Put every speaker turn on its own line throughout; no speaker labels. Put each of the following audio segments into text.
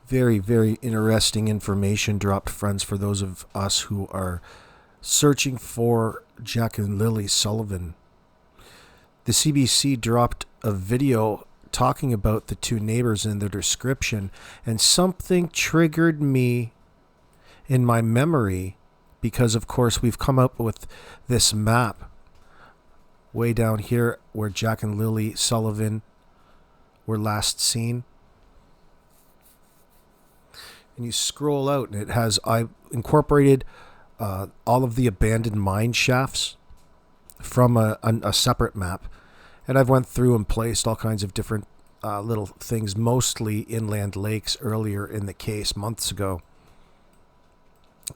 Very, very interesting information dropped, friends, for those of us who are searching for Jack and Lily Sullivan. The CBC dropped a video talking about the two neighbors in their description, and something triggered me in my memory because, of course, we've come up with this map way down here where Jack and Lily Sullivan were last seen. And you scroll out and it has, I incorporated all of the abandoned mine shafts from a separate map. And I've went through and placed all kinds of different little things, mostly inland lakes earlier in the case, months ago.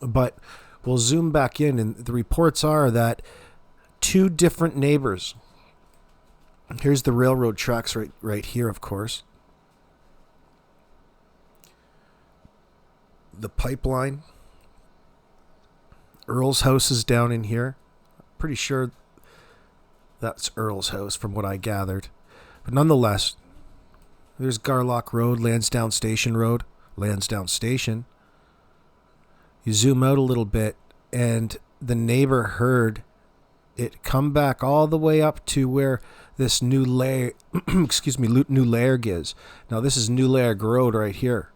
But we'll zoom back in, and the reports are that two different neighbors. Here's the railroad tracks right here, of course. The pipeline. Earl's house is down in here. Pretty sure that's Earl's house from what I gathered. But nonetheless, there's Garloch Road, Lansdowne Station Road, Lansdowne Station. You zoom out a little bit, and the neighbor heard it come back all the way up to where this new Lair, new Lair is. Now this is New Lair Road right here.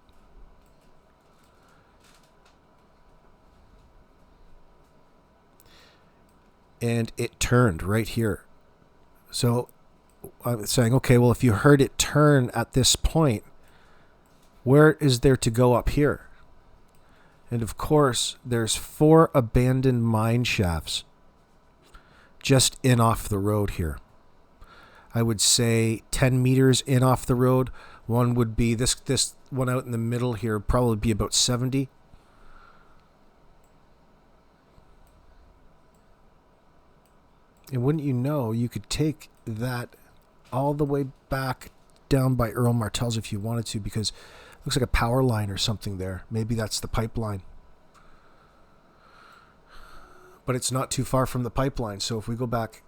And it turned right here. So I'm saying, okay, well, if you heard it turn at this point, where is there to go up here? And of course, there's 4 abandoned mine shafts just in off the road here. I would say 10 meters in off the road. One would be this one out in the middle here, probably be about 70. And wouldn't you know, you could take that all the way back down by Earl Martell's if you wanted to, because it looks like a power line or something there. Maybe that's the pipeline. But it's not too far from the pipeline. So if we go back,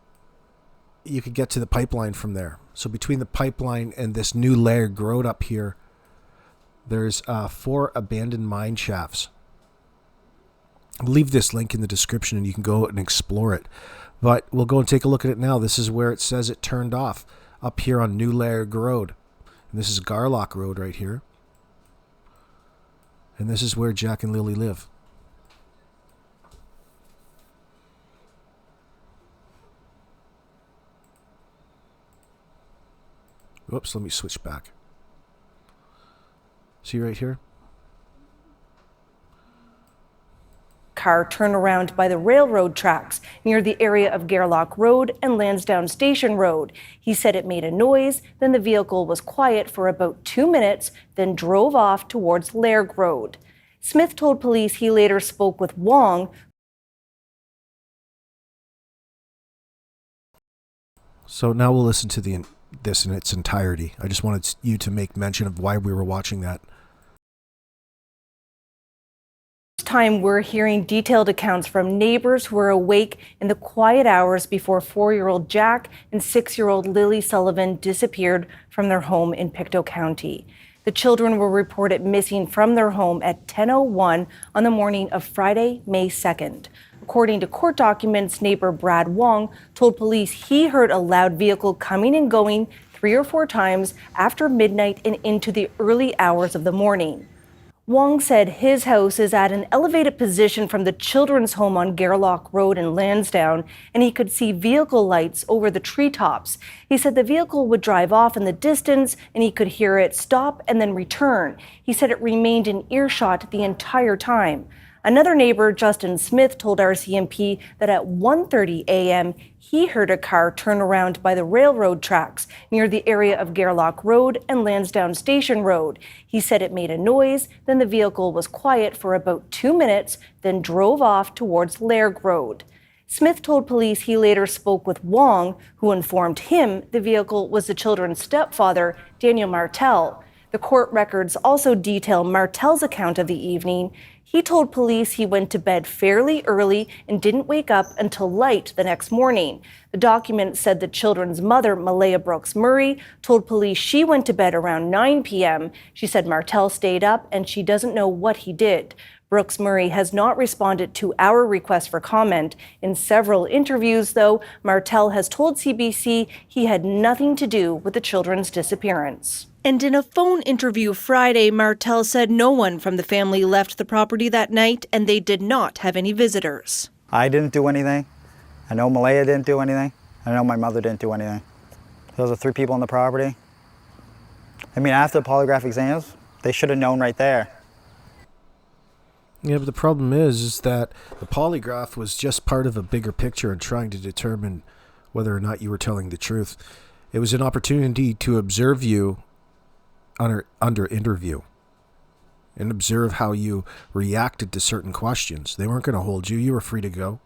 you could get to the pipeline from there. So between the pipeline and this new Lair Road up here, there's 4 abandoned mine shafts. I'll leave this link in the description and you can go and explore it. But we'll go and take a look at it now. This is where it says it turned off, up here on New Lair Road. And this is Garloch Road right here. And this is where Jack and Lily live. Whoops, let me switch back. See right here?
Car turnaround by the railroad tracks near the area of Garloch Road and Lansdowne Station Road. He said it made a noise, then the vehicle was quiet for about 2 minutes, then drove off towards Lair Road. Smith told police he later spoke with Wong.
So now we'll listen to this in its entirety. I just wanted you to make mention of why we were watching that.
Time we're hearing detailed accounts from neighbors who were awake in the quiet hours before 4-year-old Jack and 6-year-old Lily Sullivan disappeared from their home in Pictou County. The children were reported missing from their home at 10:01 on the morning of Friday, May 2nd. According to court documents, neighbor Brad Wong told police he heard a loud vehicle coming and going 3 or 4 times after midnight and into the early hours of the morning. Wong said his house is at an elevated position from the children's home on Garloch Road in Lansdowne, and he could see vehicle lights over the treetops. He said the vehicle would drive off in the distance, and he could hear it stop and then return. He said it remained in earshot the entire time. Another neighbor, Justin Smith, told RCMP that at 1:30 a.m., he heard a car turn around by the railroad tracks near the area of Garloch Road and Lansdowne Station Road. He said it made a noise, then the vehicle was quiet for about 2 minutes, then drove off towards Lair Road. Smith told police he later spoke with Wong, who informed him the vehicle was the children's stepfather, Daniel Martell. The court records also detail Martell's account of the evening. He told police he went to bed fairly early and didn't wake up until light the next morning. The document said the children's mother, Malaya Brooks Murray, told police she went to bed around 9 p.m. She said Martell stayed up and she doesn't know what he did. Brooks Murray has not responded to our request for comment. In several interviews, though, Martell has told CBC he had nothing to do with the children's disappearance. And in a phone interview Friday, Martell said no one from the family left the property that night and they did not have any visitors.
I didn't do anything. I know Malaya didn't do anything. I know my mother didn't do anything. Those are 3 people on the property. I mean, after the polygraph exams, they should have known right there.
Yeah, but the problem is that the polygraph was just part of a bigger picture and trying to determine whether or not you were telling the truth. It was an opportunity to observe you under interview and observe how you reacted to certain questions. They weren't going to hold you. You were free to go.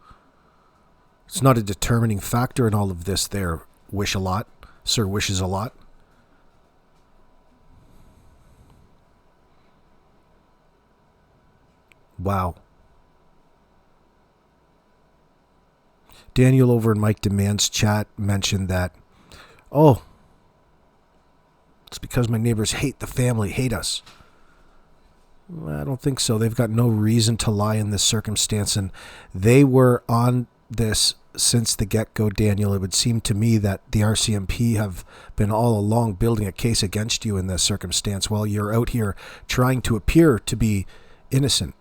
It's not a determining factor in all of this there. Wish a lot. Sir wishes a lot. Wow. Daniel over in Mike Demand's chat mentioned that, oh, it's because my neighbors hate the family, hate us. Well, I don't think so. They've got no reason to lie in this circumstance, and they were on this since the get-go, Daniel. It would seem to me that the RCMP have been all along building a case against you in this circumstance while you're out here trying to appear to be innocent.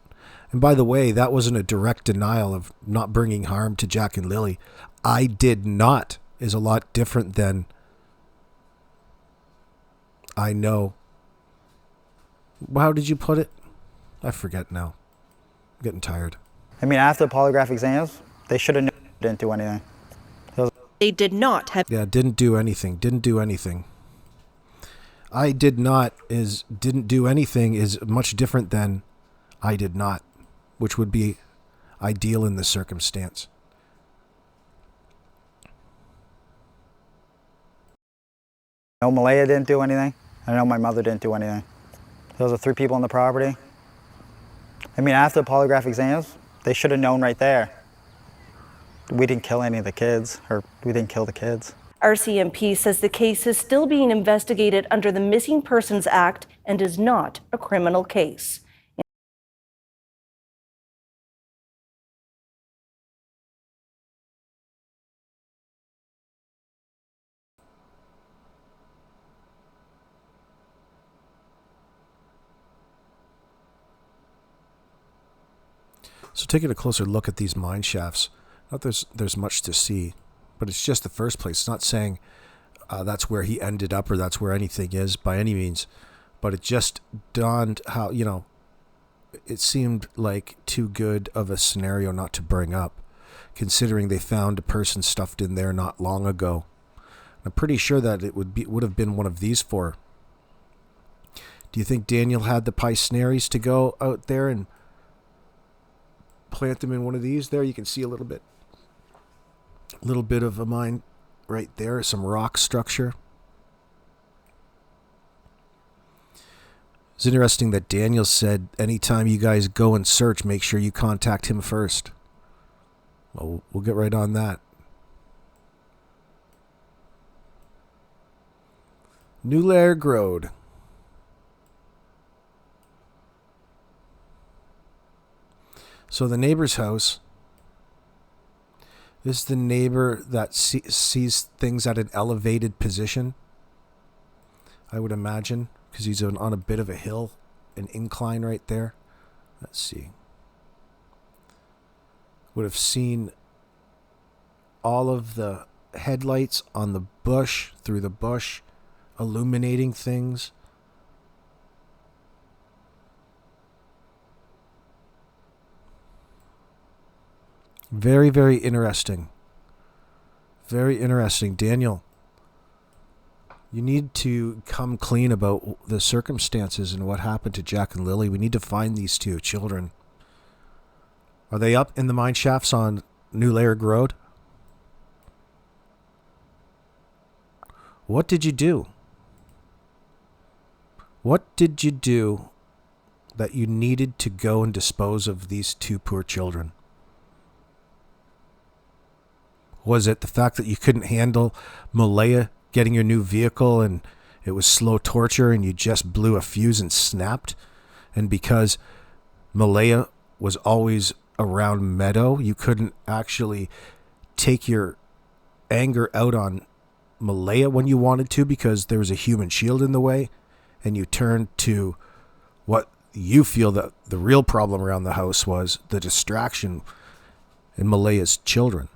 And by the way, that wasn't a direct denial of not bringing harm to Jack and Lily. I did not is a lot different than I know. How did you put it? I forget now. I'm getting tired.
I mean, after the polygraph exams, they should have known I didn't do anything.
They did not have.
Yeah, didn't do anything. Didn't do anything. I did not is didn't do anything is much different than I did not, which would be ideal in this circumstance.
I know Malaya didn't do anything. I know my mother didn't do anything. Those are 3 people on the property. I mean, after the polygraph exams, they should have known right there. We didn't kill any of the kids, or we didn't kill the kids.
RCMP says the case is still being investigated under the Missing Persons Act and is not a criminal case.
So taking a closer look at these mine shafts, not there's much to see, but it's just the first place. It's not saying that's where he ended up or that's where anything is by any means, but it just dawned how, it seemed like too good of a scenario not to bring up, considering they found a person stuffed in there not long ago. I'm pretty sure that it would have been one of these 4. Do you think Daniel had the pie snaries to go out there and plant them in one of these? There you can see a little bit of a mine right there, some rock structure. It's interesting that Daniel said anytime you guys go and search, make sure you contact him first. Well, we'll get right on that. New Lair Road. So the neighbor's house, this is the neighbor that sees things at an elevated position, I would imagine, because he's on a bit of a hill, an incline right there. Let's see. Would have seen all of the headlights on the bush, through the bush, illuminating things. Very, very interesting. Very interesting. Daniel, you need to come clean about the circumstances and what happened to Jack and Lily. We need to find these 2 children. Are they up in the mine shafts on New Lair Road? What did you do? What did you do that you needed to go and dispose of these two poor children? Was it the fact that you couldn't handle Malaya getting your new vehicle and it was slow torture and you just blew a fuse and snapped? And because Malaya was always around Meadow, you couldn't actually take your anger out on Malaya when you wanted to because there was a human shield in the way, and you turned to what you feel that the real problem around the house was, the distraction in Malaya's children.